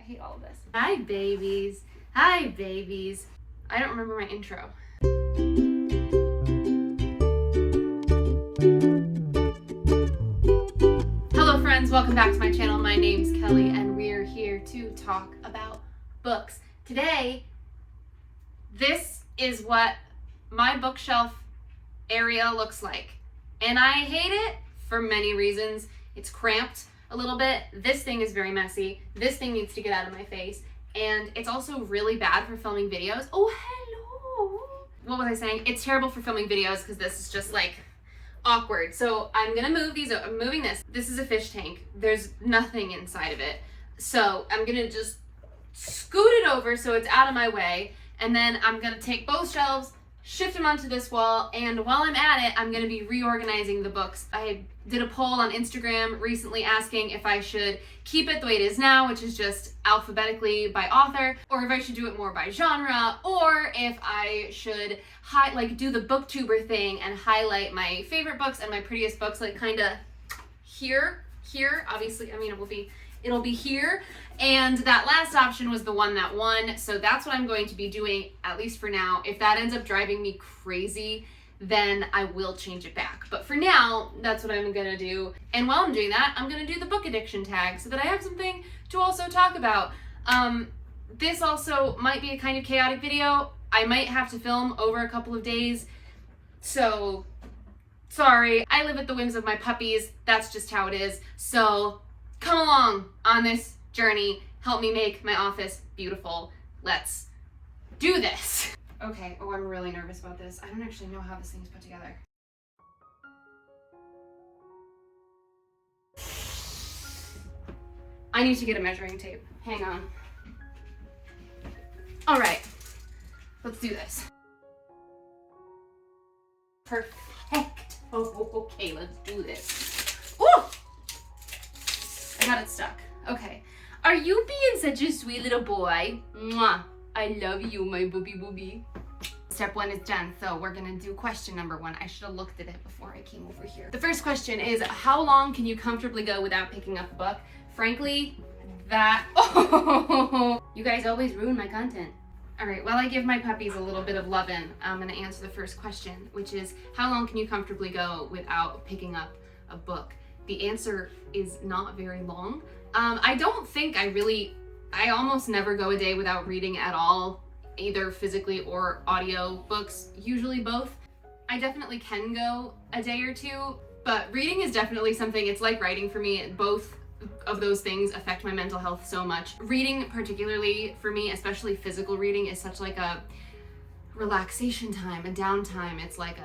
hate all of this. Hi, babies. Hi, babies. I don't remember my intro. Hello, friends. Welcome back to my channel. My name's Kelly, and we're here to talk about books. Today, this is what my bookshelf area looks like. And I hate it for many reasons. It's cramped a little bit. This thing is very messy. This thing needs to get out of my face. And it's also really bad for filming videos. Oh, hello. What was I saying? It's terrible for filming videos because this is just like awkward. So I'm gonna move these. I'm moving this. This is a fish tank. There's nothing inside of it. So I'm gonna just scoot it over so it's out of my way. And then I'm gonna take both shelves, shift them onto this wall, and while I'm at it, I'm gonna be reorganizing the books. I did a poll on Instagram recently asking if I should keep it the way it is now, which is just alphabetically by author, or if I should do it more by genre, or if I should do the booktuber thing and highlight my favorite books and my prettiest books, like kind of here, obviously, I mean, it'll be here. And that last option was the one that won. So that's what I'm going to be doing, at least for now. If that ends up driving me crazy, then I will change it back. But for now, that's what I'm gonna do. And while I'm doing that, I'm gonna do the book addiction tag so that I have something to also talk about. This also might be a kind of chaotic video. I might have to film over a couple of days. So, sorry. I live at the whims of my puppies. That's just how it is. So, come along on this journey. Help me make my office beautiful. Let's do this. Okay, oh, I'm really nervous about this. I don't actually know how this thing's put together. I need to get a measuring tape. Hang on. All right, let's do this. Perfect. Oh, okay, let's do this. Ooh! I got it stuck. Okay. Are you being such a sweet little boy? Mwah. I love you, my booby. Step one is done, so we're gonna do question number one. I should have looked at it before I came over here. The first question is, how long can you comfortably go without picking up a book? Frankly, you guys always ruin my content. All right, while I give my puppies a little bit of lovin', I'm gonna answer the first question, which is, how long can you comfortably go without picking up a book? The answer is not very long. I don't think I almost never go a day without reading at all, either physically or audio books, usually both. I definitely can go a day or two, but reading is definitely something, it's like writing for me. Both of those things affect my mental health so much. Reading particularly for me, especially physical reading, is such like a relaxation time, a downtime. It's like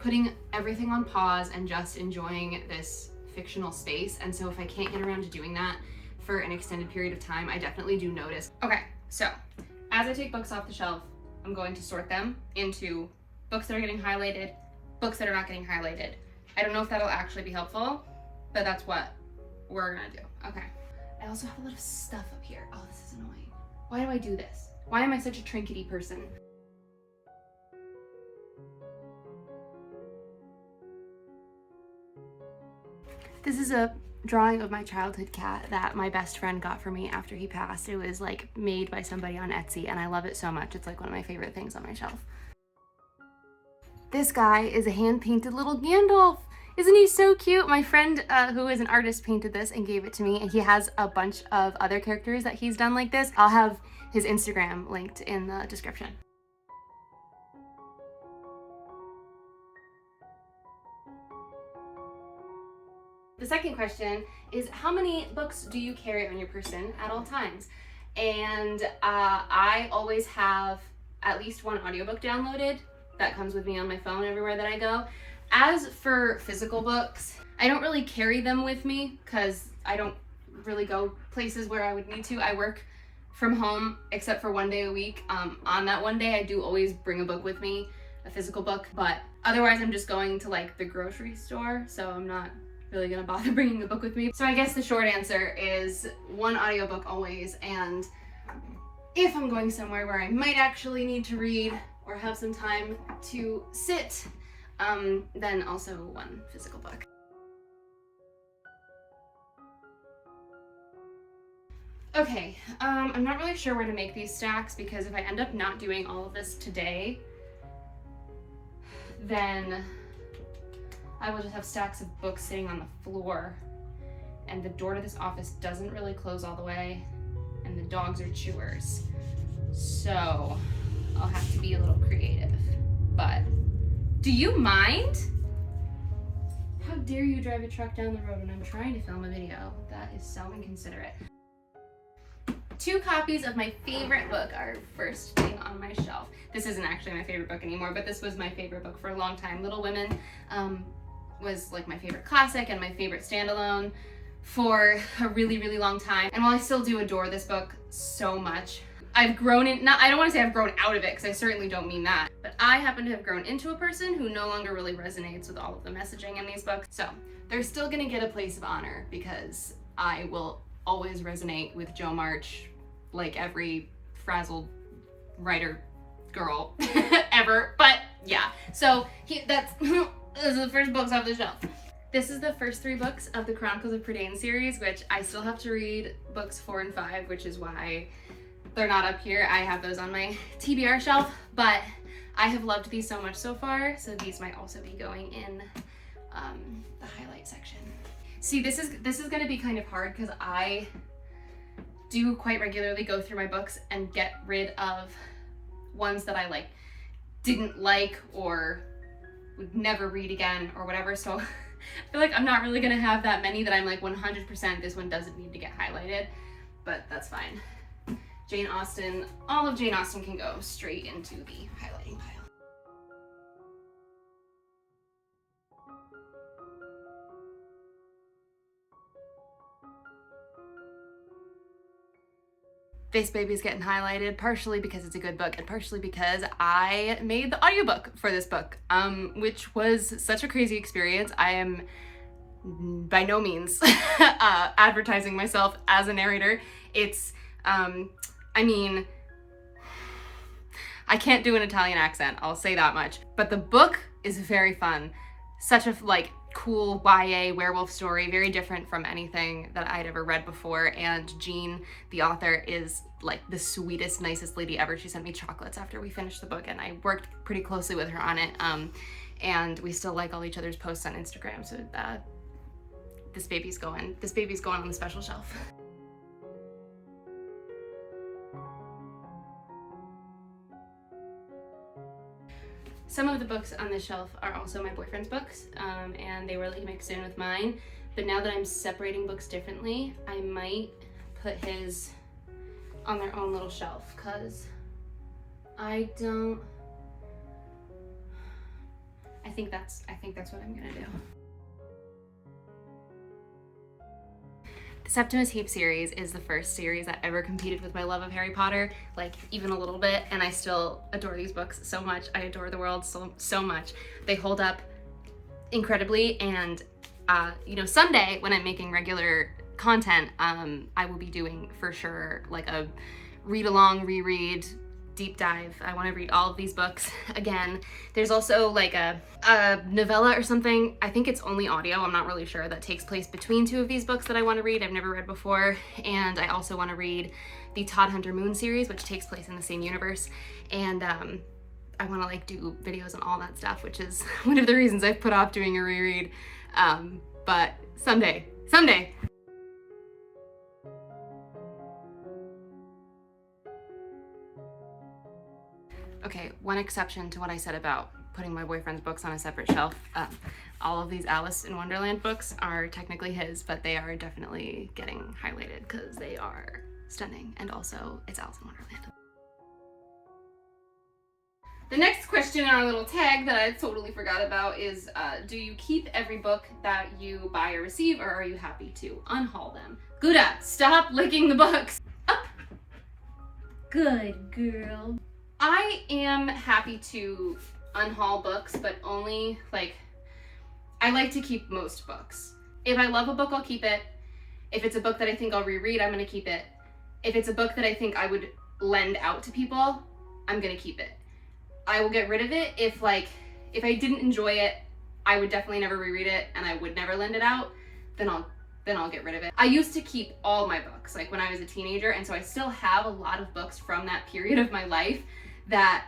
putting everything on pause and just enjoying this fictional space. And so if I can't get around to doing that for an extended period of time, I definitely do notice. Okay, so as I take books off the shelf, I'm going to sort them into books that are getting highlighted, books that are not getting highlighted. I don't know if that'll actually be helpful, but that's what we're gonna do. Okay. I also have a lot of stuff up here. Oh, this is annoying. Why do I do this? Why am I such a trinkety person? This is a drawing of my childhood cat that my best friend got for me after he passed. It was like made by somebody on Etsy, and I love it so much. It's like one of my favorite things on my shelf. This guy is a hand-painted little Gandalf. Isn't he so cute? My friend who is an artist painted this and gave it to me, and he has a bunch of other characters that he's done like this. I'll have his Instagram linked in the description. The second question is, how many books do you carry on your person at all times? And I always have at least one audiobook downloaded that comes with me on my phone everywhere that I go. As for physical books, I don't really carry them with me because I don't really go places where I would need to. I work from home except for one day a week. On that one day, I do always bring a book with me, a physical book, but otherwise I'm just going to like the grocery store, so I'm not really gonna bother bringing a book with me. So I guess the short answer is one audiobook always, and if I'm going somewhere where I might actually need to read or have some time to sit, then also one physical book. Okay, I'm not really sure where to make these stacks because if I end up not doing all of this today, then I will just have stacks of books sitting on the floor, and the door to this office doesn't really close all the way, and the dogs are chewers. So I'll have to be a little creative. But do you mind? How dare you drive a truck down the road when I'm trying to film a video? That is so inconsiderate. 2 copies of my favorite book are first thing on my shelf. This isn't actually my favorite book anymore, but this was my favorite book for a long time. Little Women was like my favorite classic and my favorite standalone for a really, really long time. And while I still do adore this book so much, I've grown in, I don't want to say I've grown out of it because I certainly don't mean that, but I happen to have grown into a person who no longer really resonates with all of the messaging in these books. So they're still gonna get a place of honor because I will always resonate with Jo March like every frazzled writer girl ever. But yeah, so that's those are the first books off the shelf. This is the first 3 books of the Chronicles of Prydain series, which I still have to read books 4 and 5, which is why they're not up here. I have those on my TBR shelf, but I have loved these so much so far, so these might also be going in the highlight section. See, this is gonna be kind of hard because I do quite regularly go through my books and get rid of ones that I like didn't like or would never read again or whatever, so I feel like I'm not really gonna have that many that I'm like 100% this one doesn't need to get highlighted, but that's fine. Jane Austen, all of Jane Austen can go straight into the highlighting pile. This baby's getting highlighted partially because it's a good book and partially because I made the audiobook for this book, which was such a crazy experience. I am by no means advertising myself as a narrator. It's, I mean, I can't do an Italian accent, I'll say that much. But the book is very fun. Such a cool YA werewolf story, very different from anything that I'd ever read before. And Jean, the author, is like the sweetest, nicest lady ever. She sent me chocolates after we finished the book, and I worked pretty closely with her on it. And we still like all each other's posts on Instagram. So this baby's going on the special shelf. Some of the books on this shelf are also my boyfriend's books, and they were like mixed in with mine. But now that I'm separating books differently, I might put his on their own little shelf, because I think that's what I'm gonna do. The Septimus Heap series is the first series that ever competed with my love of Harry Potter, like even a little bit, and I still adore these books so much. I adore the world so much. They hold up incredibly, and you know, someday when I'm making regular content, I will be doing for sure like a read along, reread, deep dive. I want to read all of these books again. There's also like a novella or something, I think it's only audio, I'm not really sure, that takes place between 2 of these books that I want to read. I've never read before. And I also want to read the Todd Hunter Moon series, which takes place in the same universe. And I want to like do videos on all that stuff, which is one of the reasons I've put off doing a reread. But someday. Okay, one exception to what I said about putting my boyfriend's books on a separate shelf. All of these Alice in Wonderland books are technically his, but they are definitely getting highlighted because they are stunning, and also it's Alice in Wonderland. The next question in our little tag that I totally forgot about is, do you keep every book that you buy or receive, or are you happy to unhaul them? Gouda, stop licking the books. Up. Good girl. I am happy to unhaul books, but only I like to keep most books. If I love a book, I'll keep it. If it's a book that I think I'll reread, I'm gonna keep it. If it's a book that I think I would lend out to people, I'm gonna keep it. I will get rid of it if I didn't enjoy it, I would definitely never reread it, and I would never lend it out, then I'll then I'll get rid of it. I used to keep all my books, like when I was a teenager, and so I still have a lot of books from that period of my life that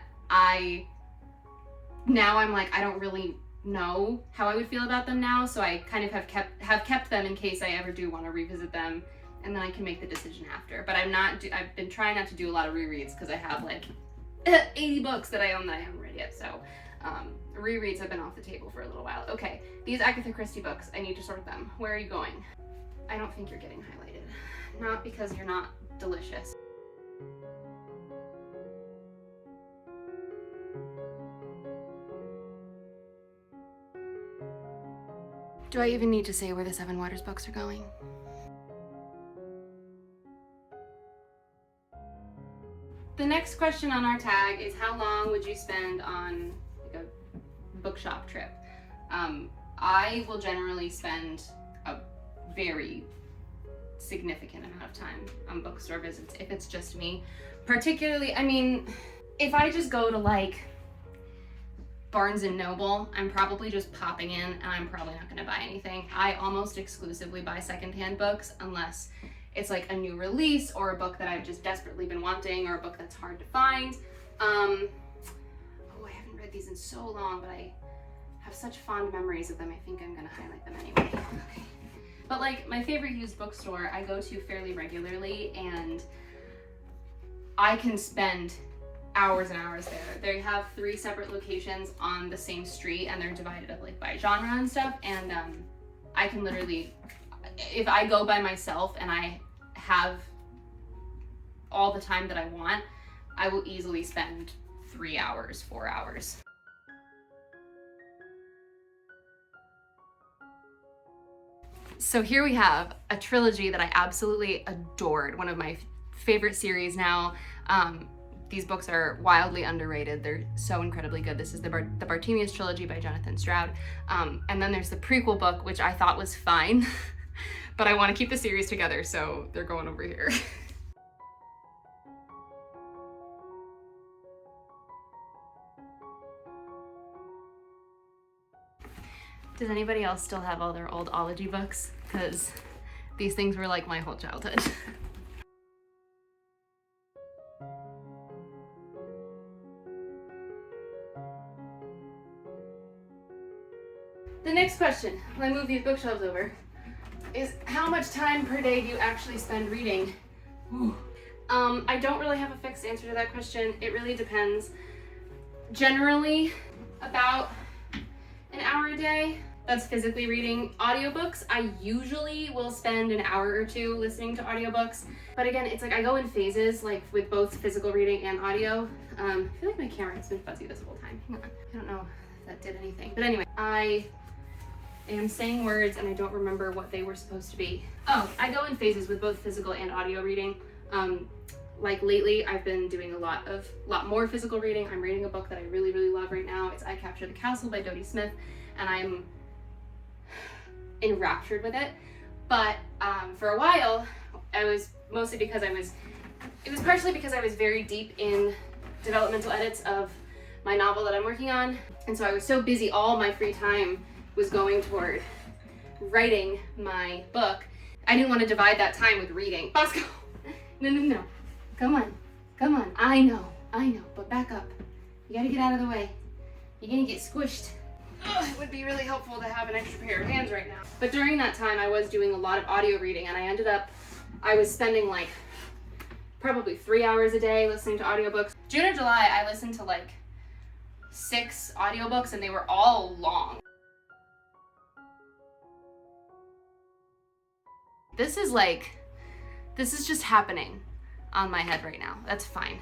now I'm like, I don't really know how I would feel about them now, so I kind of have kept them in case I ever do want to revisit them, and then I can make the decision after. But I've been trying not to do a lot of rereads because I have like 80 books that I own that I haven't read yet, so rereads have been off the table for a little while. Okay, these Agatha Christie books, I need to sort them. Where are you going? I don't think you're getting highlighted. Not because you're not delicious. Do I even need to say where the Seven Waters books are going? The next question on our tag is, how long would you spend on like a bookshop trip? I will generally spend a very significant amount of time on bookstore visits if it's just me. Particularly, I mean, if I just go to like Barnes and Noble, I'm probably just popping in and I'm probably not gonna buy anything. I almost exclusively buy secondhand books unless it's like a new release or a book that I've just desperately been wanting or a book that's hard to find. Oh, I haven't read these in so long, but I have such fond memories of them. I think I'm gonna highlight them anyway. Okay. But like my favorite used bookstore I go to fairly regularly, and I can spend hours and hours there. They have 3 separate locations on the same street, and they're divided up like by genre and stuff, and I can literally, if I go by myself and I have all the time that I want, I will easily spend 3 hours, 4 hours. So here we have a trilogy that I absolutely adored, one of my favorite series now. These books are wildly underrated. They're so incredibly good. This is the Bartemius trilogy by Jonathan Stroud. And then there's the prequel book, which I thought was fine, but I want to keep the series together, so they're going over here. Does anybody else still have all their old ology books? Because these things were like my whole childhood. The next question, when I move these bookshelves over, is how much time per day do you actually spend reading? I don't really have a fixed answer to that question. It really depends. Generally, about an hour a day. That's physically reading. Audiobooks, I usually will spend an hour or 2 listening to audiobooks. But again, it's like I go in phases, like with both physical reading and audio. I feel like my camera has been fuzzy this whole time. Hang on. I don't know if that did anything. But anyway, I am saying words and I don't remember what they were supposed to be. Oh, I go in phases with both physical and audio reading. Like lately, I've been doing a lot more physical reading. I'm reading a book that I really, really love right now. It's I Capture the Castle by Dodie Smith, and I'm enraptured with it. But for a while, I was mostly because it was partially because I was very deep in developmental edits of my novel that I'm working on. And so I was so busy, all my free time was going toward writing my book. I didn't want to divide that time with reading. Bosco, no. Come on. I know, but back up. You gotta get out of the way. You're gonna get squished. Ugh, it would be really helpful to have an extra pair of hands right now. But during that time, I was doing a lot of audio reading, and I was spending like probably 3 hours a day listening to audiobooks. June or July, I listened to like 6 audiobooks, and they were all long. This is just happening on my head right now. That's fine.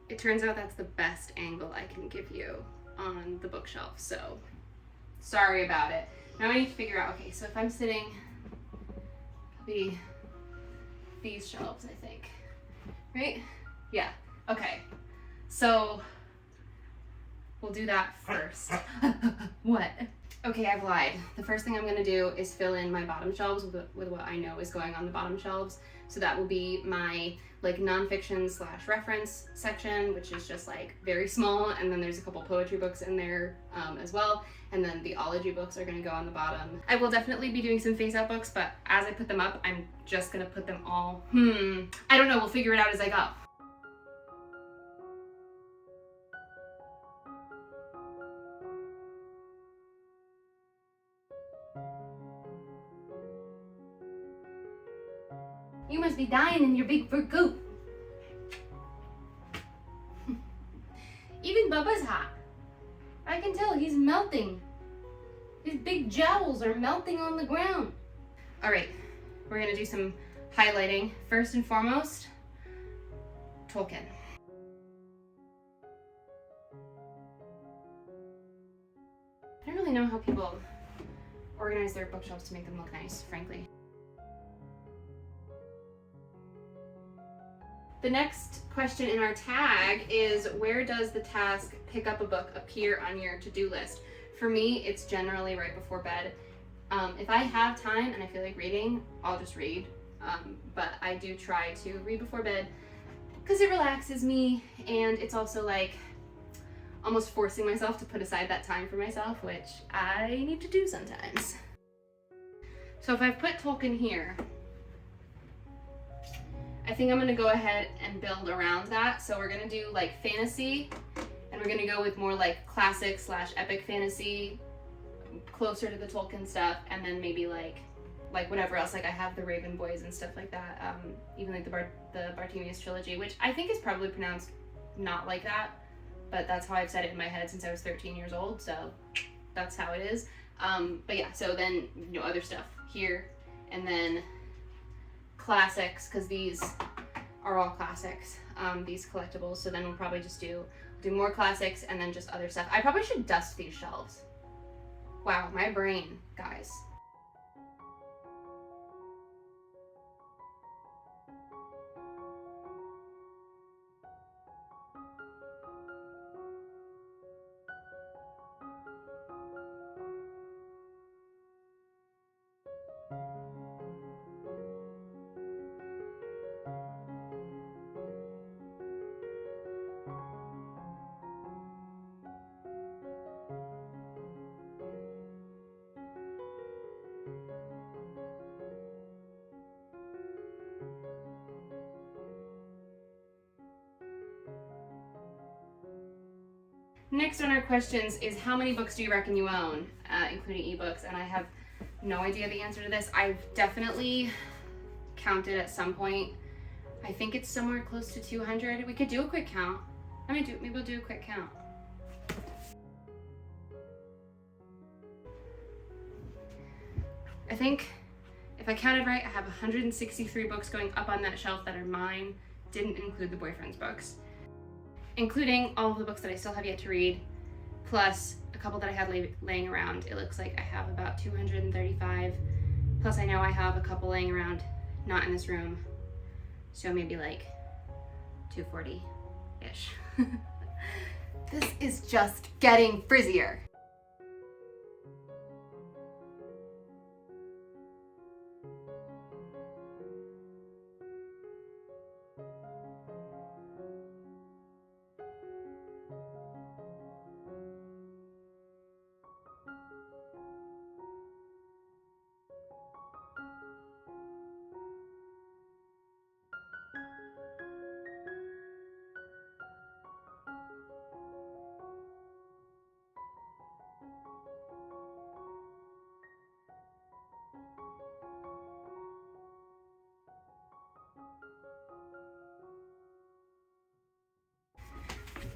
It turns out that's the best angle I can give you on the bookshelf, so sorry about it. Now I need to figure out, okay, so if I'm sitting, it'll be these shelves, I think, right? Yeah, okay. So we'll do that first. What? Okay, I've lied. The first thing I'm gonna do is fill in my bottom shelves with what I know is going on the bottom shelves. So that will be my like nonfiction / reference section, which is just like very small, and then there's a couple poetry books in there as well, and then the ology books are going to go on the bottom. I will definitely be doing some face out books, but as I put them up, I'm just going to put them all, I don't know, we'll figure it out as I go. You must be dying in your big fur coat. Even Bubba's hot. I can tell he's melting. His big jowls are melting on the ground. All right, we're gonna do some highlighting. First and foremost, Tolkien. I don't really know how people organize their bookshelves to make them look nice, frankly. The next question in our tag is, where does the task pick up a book appear on your to-do list? For me, it's generally right before bed. If I have time and I feel like reading, I'll just read. But I do try to read before bed because it relaxes me, and it's also like almost forcing myself to put aside that time for myself, which I need to do sometimes. So if I've put Tolkien here, I think I'm gonna go ahead and build around that. So we're gonna do like fantasy, and we're gonna go with more like classic / epic fantasy, closer to the Tolkien stuff, and then maybe like whatever else. Like I have the Raven Boys and stuff like that. Even like the Bartemius trilogy, which I think is probably pronounced not like that, but that's how I've said it in my head since I was 13 years old. So that's how it is. But yeah, so then other stuff here, and then classics, because these are all classics, these collectibles. So then we'll probably just do more classics and then just other stuff. I probably should dust these shelves. Wow, my brain, guys. Next on our questions is, how many books do you reckon you own, including ebooks? And I have no idea the answer to this. I've definitely counted at some point. I think it's somewhere close to 200. We could do a quick count. Maybe we'll do a quick count. I think if I counted right, I have 163 books going up on that shelf that are mine. Didn't include the boyfriend's books, including all of the books that I still have yet to read, plus a couple that I had laying around. It looks like I have about 235, plus I know I have a couple laying around, not in this room, so maybe like 240-ish. This is just getting frizzier.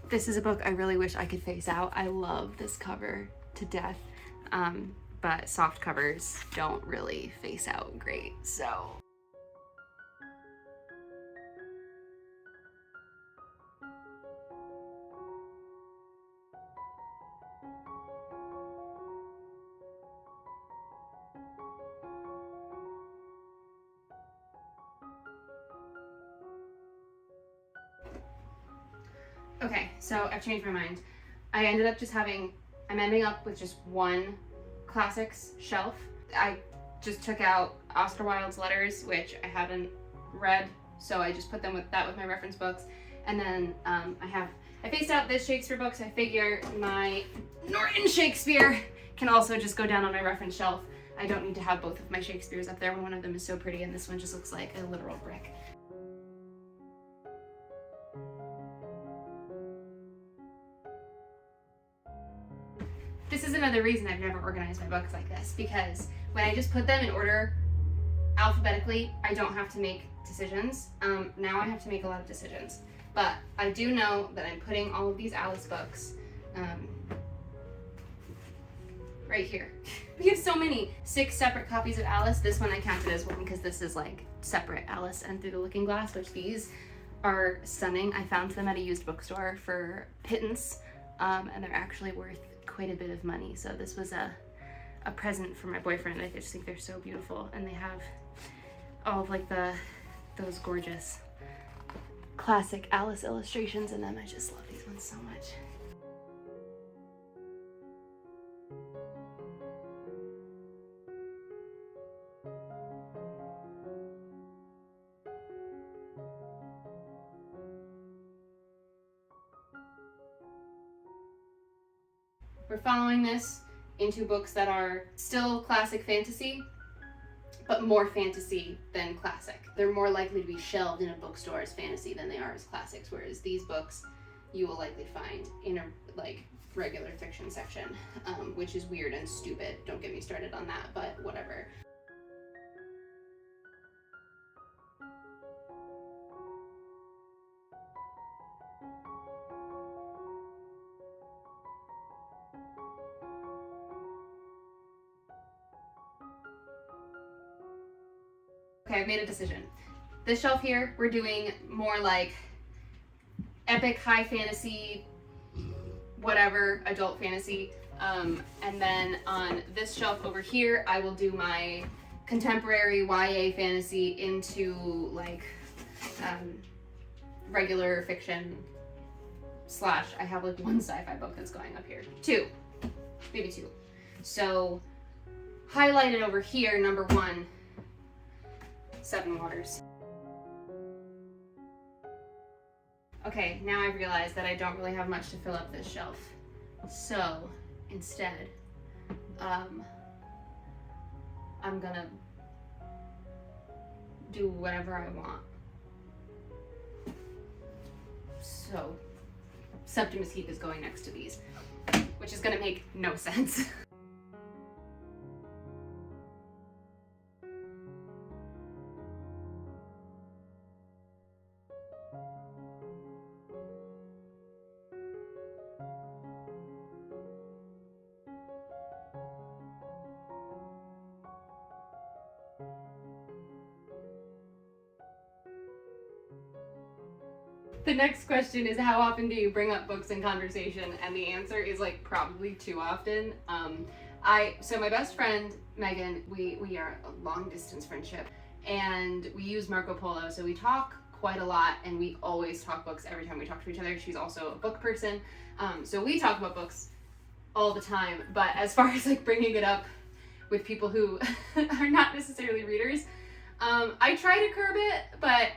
This is a book I really wish I could face out. I love this cover to death, but soft covers don't really face out great, so. Okay, so I've changed my mind. I'm ending up with just one classics shelf. I just took out Oscar Wilde's letters, which I haven't read So I just put them with my reference books. And then I faced out this Shakespeare book, so I figure my Norton Shakespeare can also just go down on my reference shelf. I don't need to have both of my Shakespeares up there when one of them is so pretty and this one just looks like a literal brick. This is another reason I've never organized my books like this, because when I just put them in order alphabetically, I don't have to make decisions. Now I have to make a lot of decisions. But I do know that I'm putting all of these Alice books right here. We have so many. 6 separate copies of Alice. This one I counted as one because this is like separate Alice and Through the Looking Glass, which these are stunning. I found them at a used bookstore for pittance, and they're actually worth quite a bit of money. So this was a present for my boyfriend. I just think they're so beautiful, and they have all of like those gorgeous classic Alice illustrations in them. I just love these ones so much. We're following this into books that are still classic fantasy, but more fantasy than classic. They're more likely to be shelved in a bookstore as fantasy than they are as classics, whereas these books you will likely find in a like regular fiction section, which is weird and stupid. Don't get me started on that, but whatever. Okay, I've made a decision. This shelf here, we're doing more like epic high fantasy, whatever, adult fantasy. And then on this shelf over here, I will do my contemporary YA fantasy into like regular fiction / I have like 1 sci-fi book that's going up here. 2, maybe 2. So highlighted over here, number 1, 7 Waters. Okay, now I've realized that I don't really have much to fill up this shelf. So instead, I'm gonna do whatever I want. So Septimus Heap is going next to these, which is gonna make no sense. The next question is, how often do you bring up books in conversation? And the answer is like probably too often. So my best friend, Megan, we are a long distance friendship, and we use Marco Polo, so we talk quite a lot, and we always talk books every time we talk to each other. She's also a book person, so we talk about books all the time. But as far as like bringing it up with people who are not necessarily readers, I try to curb it, but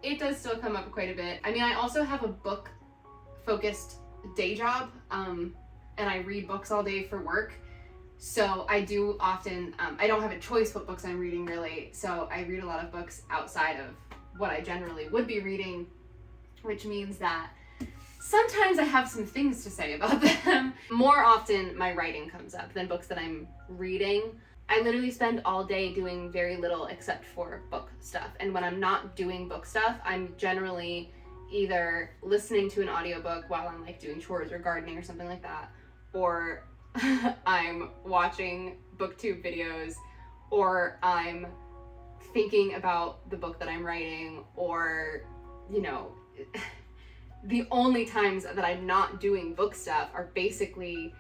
it does still come up quite a bit. I mean, I also have a book-focused day job, and I read books all day for work. So I do often, I don't have a choice what books I'm reading really, so I read a lot of books outside of what I generally would be reading, which means that sometimes I have some things to say about them. More often, my writing comes up than books that I'm reading. I literally spend all day doing very little except for book stuff. And when I'm not doing book stuff, I'm generally either listening to an audiobook while I'm like doing chores or gardening or something like that, or I'm watching booktube videos, or I'm thinking about the book that I'm writing, or, you know, the only times that I'm not doing book stuff are basically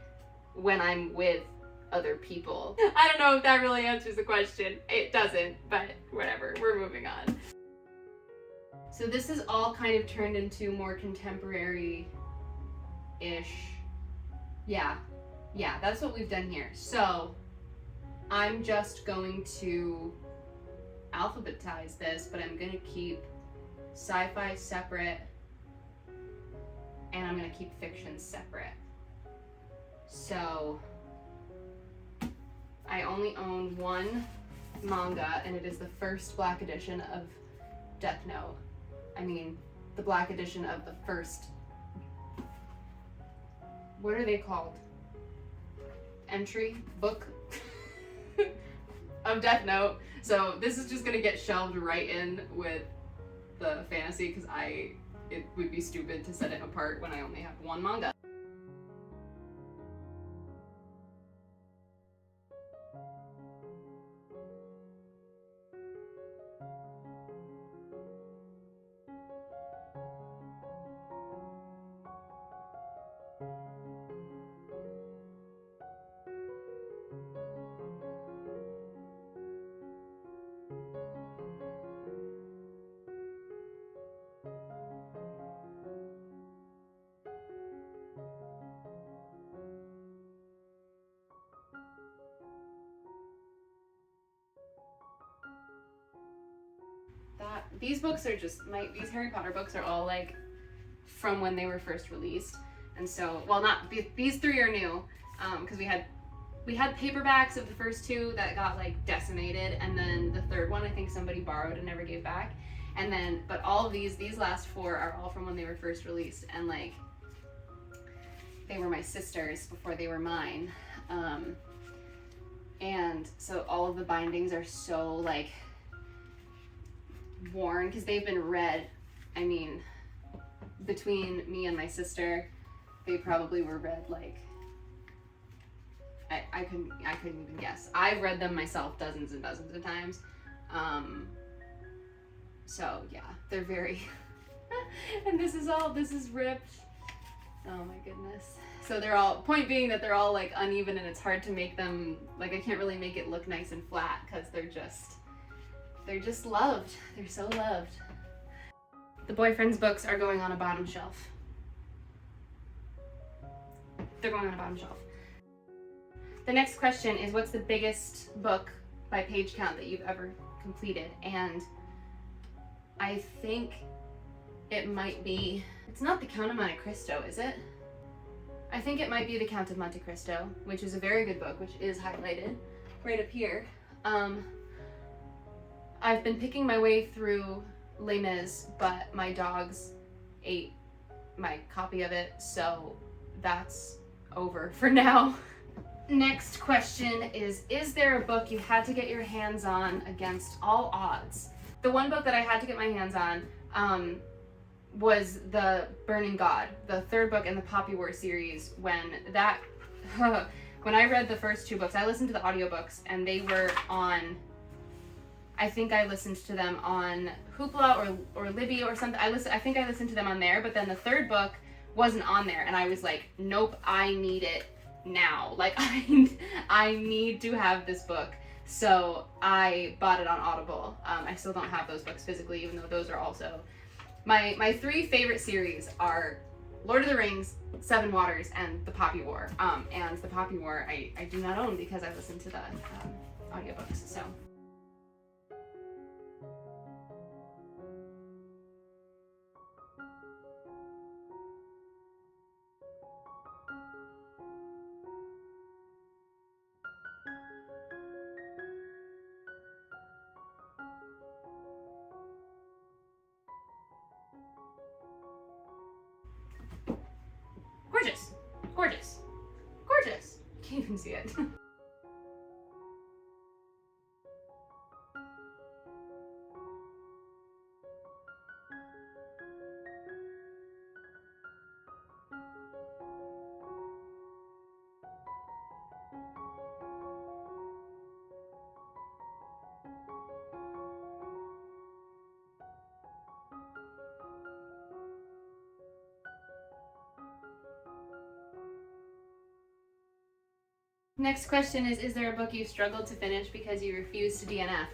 when I'm with other people. I don't know if that really answers the question. It doesn't, but whatever, we're moving on. So this is all kind of turned into more contemporary-ish. Yeah, that's what we've done here. So I'm just going to alphabetize this, but I'm gonna keep sci-fi separate, and I'm gonna keep fiction separate. So I only own one manga, and it is the first black edition of Death Note. I mean, the black edition of the first, what are they called? Entry book of Death Note. So this is just gonna get shelved right in with the fantasy because it would be stupid to set it apart when I only have one manga. These books are just these Harry Potter books are all like from when they were first released, and so these three are new because we had paperbacks of the first two that got like decimated, and then the third one I think somebody borrowed and never gave back, and then but all of these last four are all from when they were first released, and like they were my sister's before they were mine, and so all of the bindings are so like worn because they've been read. I mean, between me and my sister, they probably were read like I couldn't even guess. I've read them myself dozens and dozens of times. So yeah, they're very and this is ripped. Oh my goodness. So they're all, point being that they're all like uneven, and it's hard to make them, like I can't really make it look nice and flat because they're just loved. They're so loved. The boyfriend's books are going on a bottom shelf. They're going on a bottom shelf. The next question is, what's the biggest book by page count that you've ever completed? And I think it might be, it's not The Count of Monte Cristo, is it? I think it might be The Count of Monte Cristo, which is a very good book, which is highlighted right up here. I've been picking my way through Les Mis, but my dogs ate my copy of it, so that's over for now. Next question is there a book you had to get your hands on against all odds? The one book that I had to get my hands on was The Burning God, the third book in the Poppy War series. When I read the first two books, I listened to the audiobooks, and they were on, I think I listened to them on Hoopla or Libby or something. I think I listened to them on there, but then the third book wasn't on there, and I was like, nope, I need it now. Like I need to have this book. So I bought it on Audible. I still don't have those books physically, even though those are also my three favorite series are Lord of the Rings, Seven Waters, and The Poppy War. And The Poppy War I do not own because I listened to the audiobooks. So. Gorgeous, gorgeous, gorgeous. Can't even see it. Next question is there a book you struggled to finish because you refused to DNF?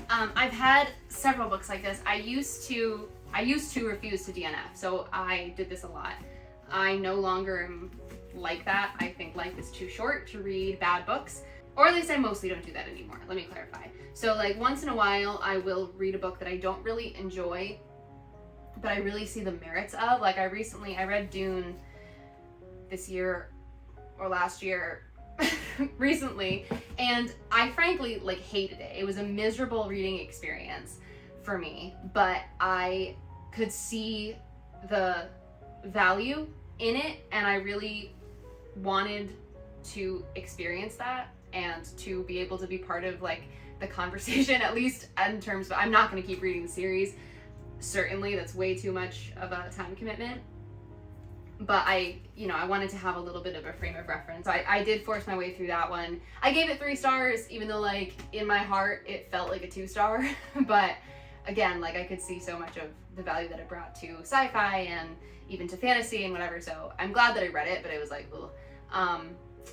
I've had several books like this. I used to refuse to DNF, so I did this a lot. I no longer am like that. I think life is too short to read bad books, or at least I mostly don't do that anymore. Let me clarify. So like once in a while I will read a book that I don't really enjoy, but I really see the merits of. Like I read Dune this year or last year recently, and I frankly like hated it. It was a miserable reading experience for me, but I could see the value in it, and I really wanted to experience that and to be able to be part of like the conversation, at least in terms of, I'm not going to keep reading the series. Certainly that's way too much of a time commitment, but I wanted to have a little bit of a frame of reference. I did force my way through that one. I gave it 3 stars, even though like in my heart it felt like a 2-star. But again, like I could see so much of the value that it brought to sci-fi and even to fantasy and whatever. So I'm glad that I read it, but it was like, ugh.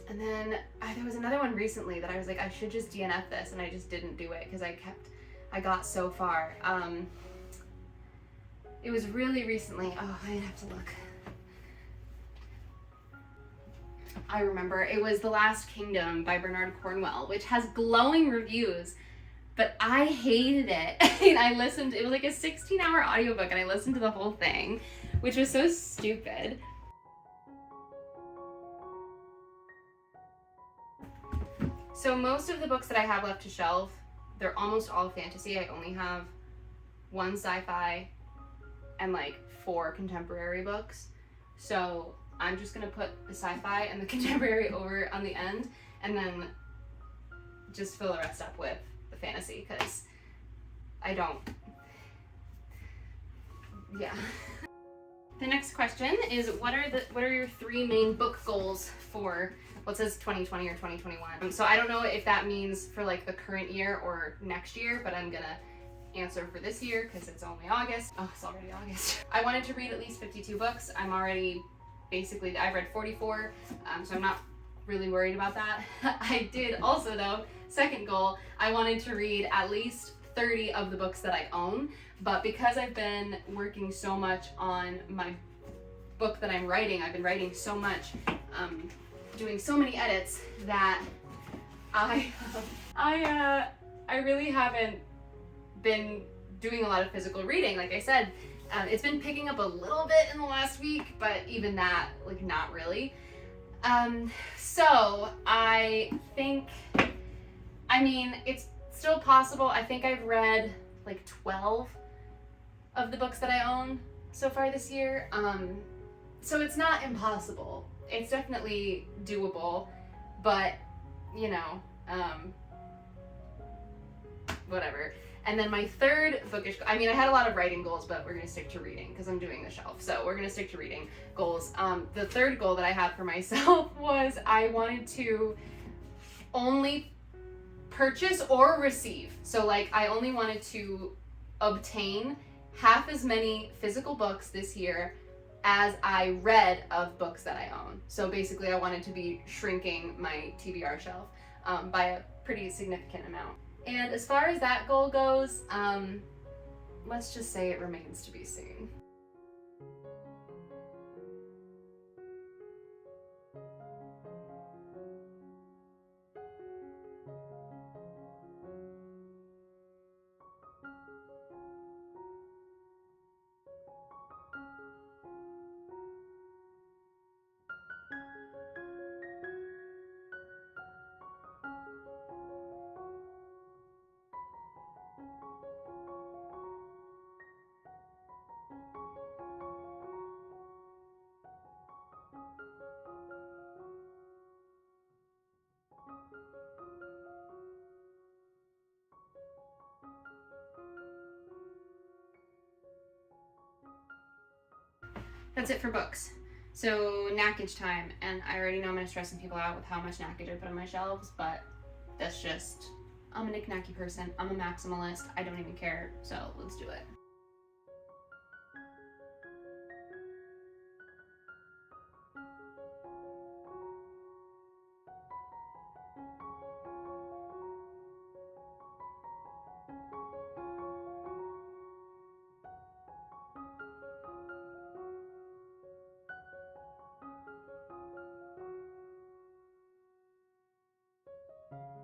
And then there was another one recently that I was like, I should just DNF this, and I just didn't do it because I got so far. It was really recently. Oh, I'd have to look. I remember it was The Last Kingdom by Bernard Cornwell, which has glowing reviews, but I hated it. And I listened, it was like a 16-hour audiobook, and I listened to the whole thing, which was so stupid. So most of the books that I have left to shelf, they're almost all fantasy. I only have 1 sci-fi and like 4 contemporary books. So I'm just gonna put the sci-fi and the contemporary over on the end, and then just fill the rest up with the fantasy, because I don't, yeah. The next question is, what are your 3 main book goals for what says 2020 or 2021? So I don't know if that means for like the current year or next year, but I'm gonna answer for this year because it's only August. Oh, it's already August. I wanted to read at least 52 books. I've read 44, so I'm not really worried about that. I did also, though, second goal, I wanted to read at least 30 of the books that I own, but because I've been working so much on my book that I'm writing, I've been writing so much, doing so many edits, that I really haven't been doing a lot of physical reading. Like I said, it's been picking up a little bit in the last week, but even that, like, not really. So I think, it's still possible. I think I've read like 12 of the books that I own so far this year. So it's not impossible. It's definitely doable, but whatever. And then my third bookish, I had a lot of writing goals, but we're going to stick to reading because I'm doing the shelf. So we're going to stick to reading goals. The third goal that I had for myself was I wanted to only purchase or receive. So like I only wanted to obtain half as many physical books this year as I read of books that I own. So basically I wanted to be shrinking my TBR shelf by a pretty significant amount. And as far as that goal goes, let's just say it remains to be seen. That's it for books. So knackage time, and I already know I'm gonna stress some people out with how much knackage I put on my shelves, but that's just, I'm a knick-knacky person, I'm a maximalist, I don't even care, so let's do it.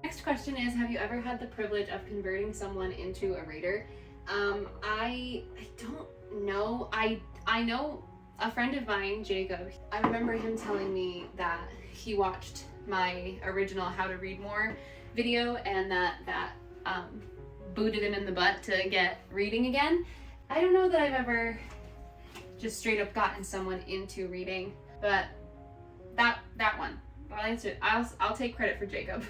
Next question is, have you ever had the privilege of converting someone into a reader? I don't know. I know a friend of mine, Jacob. I remember him telling me that he watched my original How to Read More video, and that booted him in the butt to get reading again. I don't know that I've ever just straight up gotten someone into reading, but that one. I'll answer. I'll take credit for Jacob.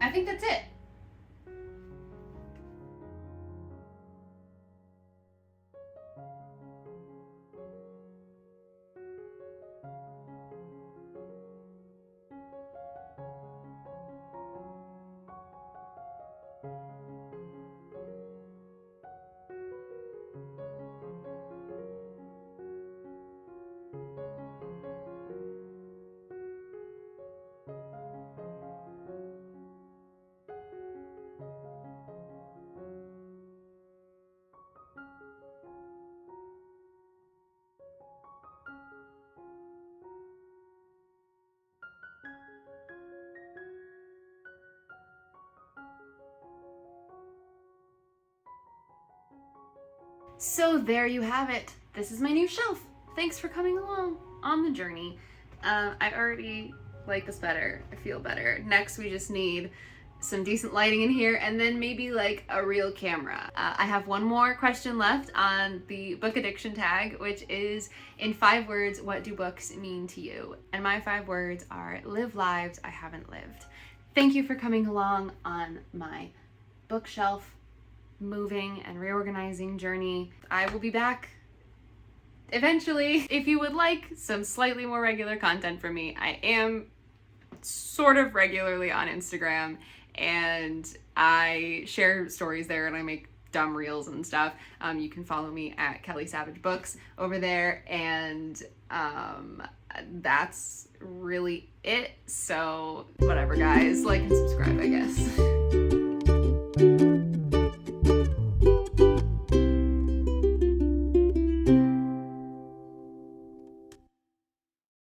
I think that's it. So there you have it. This is my new shelf. Thanks for coming along on the journey. I already like this better. I feel better. Next, we just need some decent lighting in here, and then maybe like a real camera. I have one more question left on the book addiction tag, which is, in 5 words, what do books mean to you? And my 5 words are: live lives I haven't lived. Thank you for coming along on my bookshelf moving and reorganizing journey. I will be back eventually. If you would like some slightly more regular content from me, I am sort of regularly on Instagram, and I share stories there, and I make dumb reels and stuff. You can follow me at Kelly Savage Books over there, and that's really it. So whatever, guys, like and subscribe, I guess.